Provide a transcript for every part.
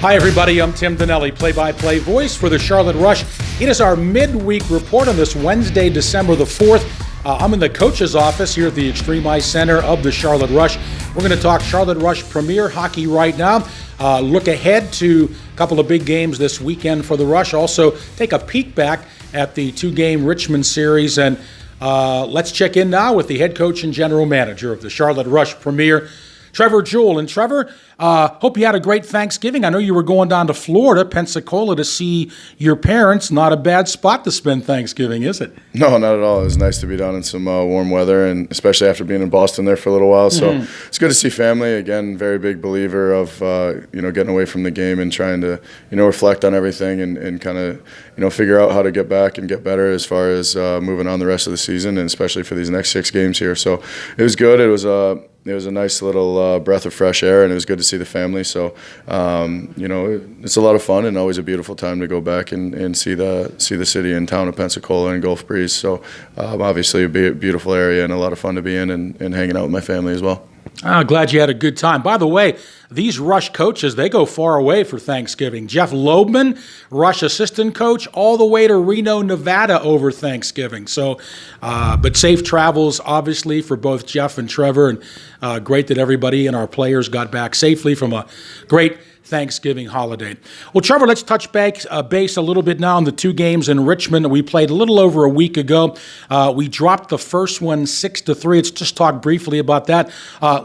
Hi, everybody. I'm Tim Donnelly, play-by-play voice for the Charlotte Rush. It is our midweek report on this Wednesday, December the 4th. I'm in the coach's office here at the Extreme Ice Center of the Charlotte Rush. We're going to talk Charlotte Rush Premier Hockey right now. Look ahead to a couple of big games this weekend for the Rush. Also, take a peek back at the two-game Richmond series. And let's check in now with the head coach and general manager of the Charlotte Rush Premier, Trevor Jewell. And Trevor, hope you had a great Thanksgiving. I know you were going down to Florida, Pensacola, to see your parents. Not a bad spot to spend Thanksgiving, is it? No, not at all. It was nice to be down in some warm weather, and especially after being in Boston there for a little while. So it's good to see family. Again, very big believer of getting away from the game and trying to reflect on everything and kind of figure out how to get back and get better as far as moving on the rest of the season, and especially for these next 6 games here. So it was good. It was a nice little breath of fresh air, and it was good to see the family. So, it's a lot of fun and always a beautiful time to go back and see the city and town of Pensacola and Gulf Breeze. So, obviously a beautiful area and a lot of fun to be in and hanging out with my family as well. Glad you had a good time. By the way, these Rush coaches, they go far away for Thanksgiving. Jeff Loebman, Rush assistant coach, all the way to Reno, Nevada over Thanksgiving. So, but safe travels, obviously, for both Jeff and Trevor, and great that everybody and our players got back safely from a great Thanksgiving holiday. Well, Trevor, let's touch base a little bit now on the 2 games in Richmond that we played a little over a week ago. We dropped the first one 6-3. Let's just talk briefly about that.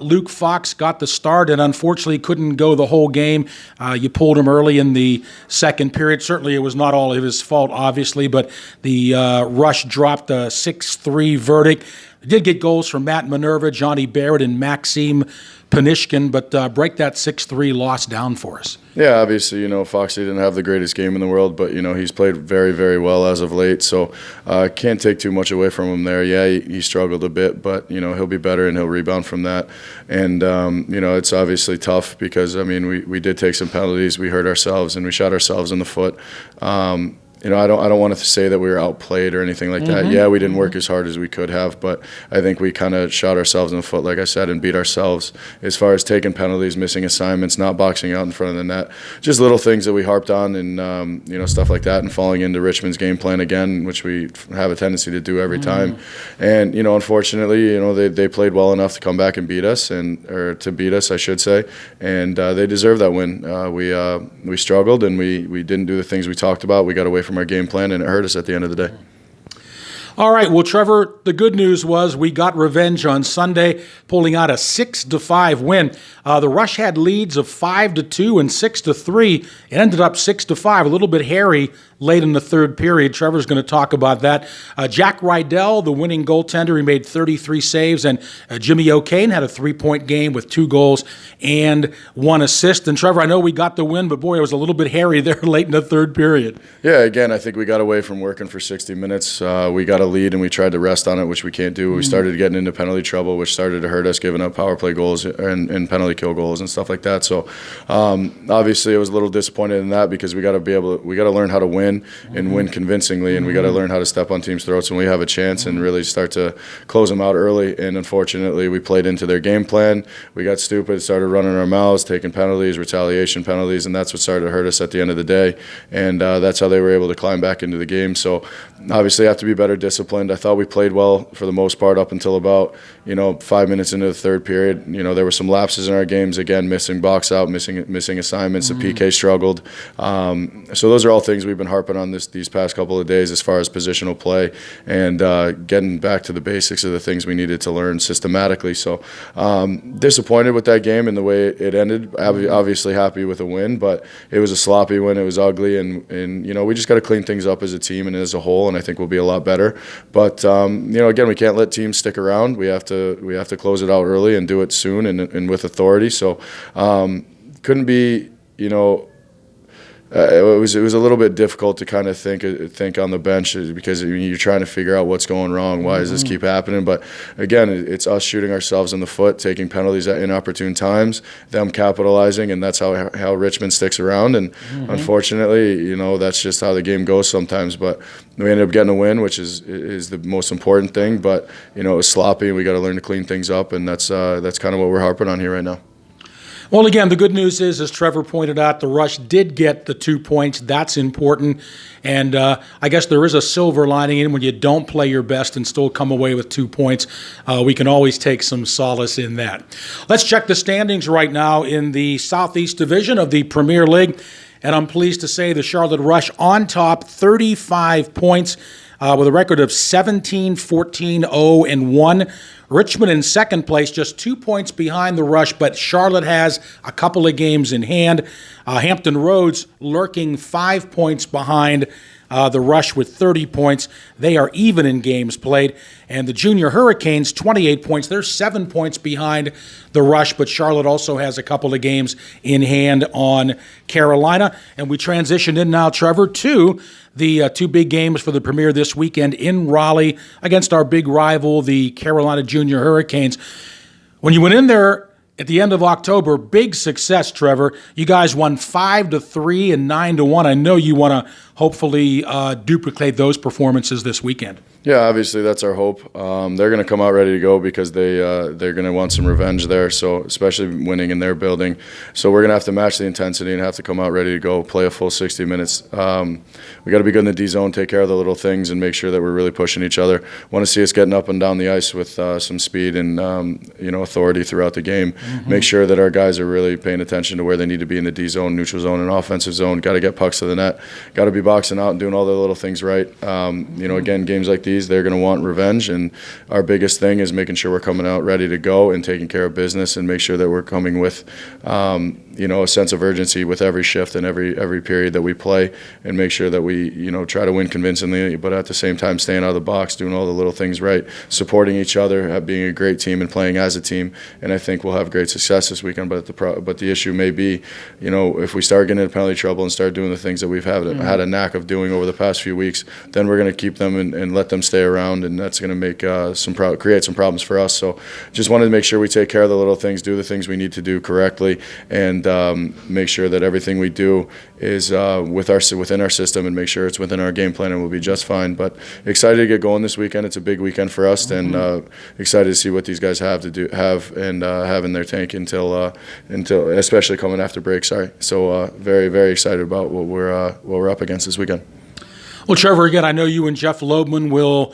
Luke Fox got the start and unfortunately couldn't go the whole game. You pulled him early in the second period. Certainly it was not all of his fault, obviously, but the Rush dropped a 6-3 verdict. Did get goals from Matt Minerva, Johnny Barrett, and Maxime Panishkin, but break that 6-3 loss down for us. Yeah, obviously, Foxy didn't have the greatest game in the world, but, he's played very, very well as of late, so can't take too much away from him there. Yeah, he struggled a bit, but, he'll be better and he'll rebound from that. And, it's obviously tough because, we did take some penalties. We hurt ourselves and we shot ourselves in the foot. I don't want to say that we were outplayed or anything like that. Yeah, we didn't work as hard as we could have, but I think we kind of shot ourselves in the foot, like I said, and beat ourselves as far as taking penalties, missing assignments, not boxing out in front of the net. Just little things that we harped on and, stuff like that, and falling into Richmond's game plan again, which we have a tendency to do every time. And, unfortunately, they played well enough to come back and beat us, or to beat us, I should say, and they deserve that win. We struggled and we didn't do the things we talked about. We got away from our game plan, and it hurt us at the end of the day. All right, well, Trevor, the good news was we got revenge on Sunday, pulling out a 6-5 win. The Rush had leads of 5-2 and 6-3. It ended up 6-5, a little bit hairy late in the third period. Trevor's going to talk about that. Jack Rydell, the winning goaltender, he made 33 saves, and Jimmy O'Kane had a 3-point game with 2 goals and 1 assist. And Trevor, I know we got the win, but boy, it was a little bit hairy there late in the third period. Yeah, again, I think we got away from working for 60 minutes. We got a lead and we tried to rest on it, which we can't do. We started getting into penalty trouble, which started to hurt us, giving up power play goals and penalty kill goals and stuff like that. So obviously, I was a little disappointed in that because we got to learn how to win and win convincingly, and we got to learn how to step on teams' throats when we have a chance and really start to close them out early. And unfortunately, we played into their game plan. We got stupid, started running our mouths, taking penalties, retaliation penalties, and that's what started to hurt us at the end of the day. And that's how they were able to climb back into the game. So obviously, have to be better disciplined. I thought we played well for the most part up until about 5 minutes into the third period. There were some lapses in our games, again, missing box out, missing assignments. The PK struggled. So those are all things we've been harping on these past couple of days as far as positional play and getting back to the basics of the things we needed to learn systematically. So disappointed with that game and the way it ended. Obviously happy with a win, but it was a sloppy win. It was ugly, and we just got to clean things up as a team and as a whole, and I think we'll be a lot better. But again, we can't let teams stick around. We have to close it out early and do it soon and with authority. So couldn't be it was a little bit difficult to kind of think on the bench because you're trying to figure out what's going wrong. Why does this keep happening? But again, it's us shooting ourselves in the foot, taking penalties at inopportune times, them capitalizing, and that's how Richmond sticks around. And unfortunately, that's just how the game goes sometimes. But we ended up getting a win, which is the most important thing. But it was sloppy, and we got to learn to clean things up, and that's kind of what we're harping on here right now. Well, again, the good news is, as Trevor pointed out, the Rush did get the 2 points. That's important. And I guess there is a silver lining in when you don't play your best and still come away with 2 points. We can always take some solace in that. Let's check the standings right now in the Southeast Division of the Premier League. And I'm pleased to say the Charlotte Rush on top, 35 points, with a record of 17, 14, 0, and 1. Richmond in second place, just 2 points behind the Rush, but Charlotte has a couple of games in hand. Hampton Roads lurking 5 points behind the Rush with 30 points. They are even in games played. And the Junior Hurricanes, 28 points. They're 7 points behind the Rush, but Charlotte also has a couple of games in hand on Carolina. And we transition in now, Trevor, to the two big games for the Premier this weekend in Raleigh against our big rival, the Carolina Junior Hurricanes. When you went in there at the end of October, big success, Trevor. You guys won 5-3 and 9-1. I know you want to hopefully duplicate those performances this weekend. Yeah, obviously that's our hope. They're going to come out ready to go because they're going to want some revenge there. So especially winning in their building, so we're going to have to match the intensity and have to come out ready to go, play a full 60 minutes. We got to be good in the D zone, take care of the little things, and make sure that we're really pushing each other. Want to see us getting up and down the ice with some speed and authority throughout the game. Mm-hmm. Make sure that our guys are really paying attention to where they need to be in the D zone, neutral zone, and offensive zone. Got to get pucks to the net. Got to be boxing out and doing all the little things right. Again, games like these, they're going to want revenge, and our biggest thing is making sure we're coming out ready to go and taking care of business and make sure that we're coming with a sense of urgency with every shift and every period that we play, and make sure that we try to win convincingly, but at the same time staying out of the box, doing all the little things right, supporting each other, being a great team and playing as a team. And I think we'll have great success this weekend, but the issue may be if we start getting into penalty trouble and start doing the things that we've had a knack of doing over the past few weeks, then we're going to keep them and let them stay around, and that's going to make create some problems for us. So just wanted to make sure we take care of the little things, do the things we need to do correctly, and make sure that everything we do is within our system, and make sure it's within our game plan, and we'll be just fine. But excited to get going this weekend. It's a big weekend for us, and excited to see what these guys have in their tank until especially coming after break. So very, very excited about what we're up against this weekend. Well, Trevor, again, I know you and Jeff Loebman will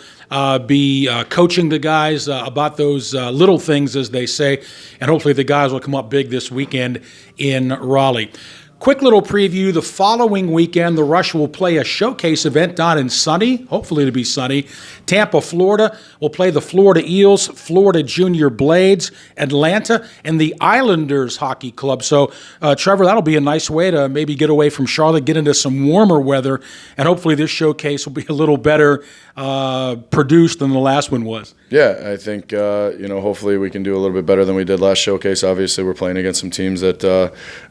be coaching the guys about those little things, as they say, and hopefully the guys will come up big this weekend in Raleigh. Quick little preview. The following weekend, the Rush will play a showcase event down in sunny, hopefully to be sunny, Tampa, Florida. We'll play the Florida Eels, Florida Junior Blades, Atlanta, and the Islanders Hockey Club. So, Trevor, that'll be a nice way to maybe get away from Charlotte, get into some warmer weather, and hopefully this showcase will be a little better produced than the last one was. Yeah, I think, hopefully we can do a little bit better than we did last showcase. Obviously, we're playing against some teams that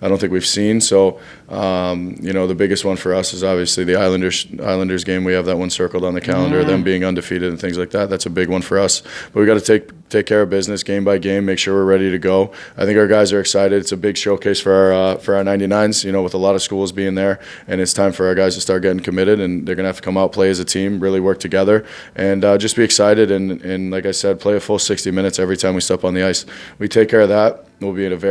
I don't think we've seen. So, the biggest one for us is obviously the Islanders game. We have that one circled on the calendar, them being undefeated and things like that. That's a big one for us. But we got to take care of business game by game, make sure we're ready to go. I think our guys are excited. It's a big showcase for our 99s, with a lot of schools being there, and it's time for our guys to start getting committed, and they're going to have to come out, play as a team, really work together, and just be excited and like I said, play a full 60 minutes every time we step on the ice. We take care of that, we'll be in a very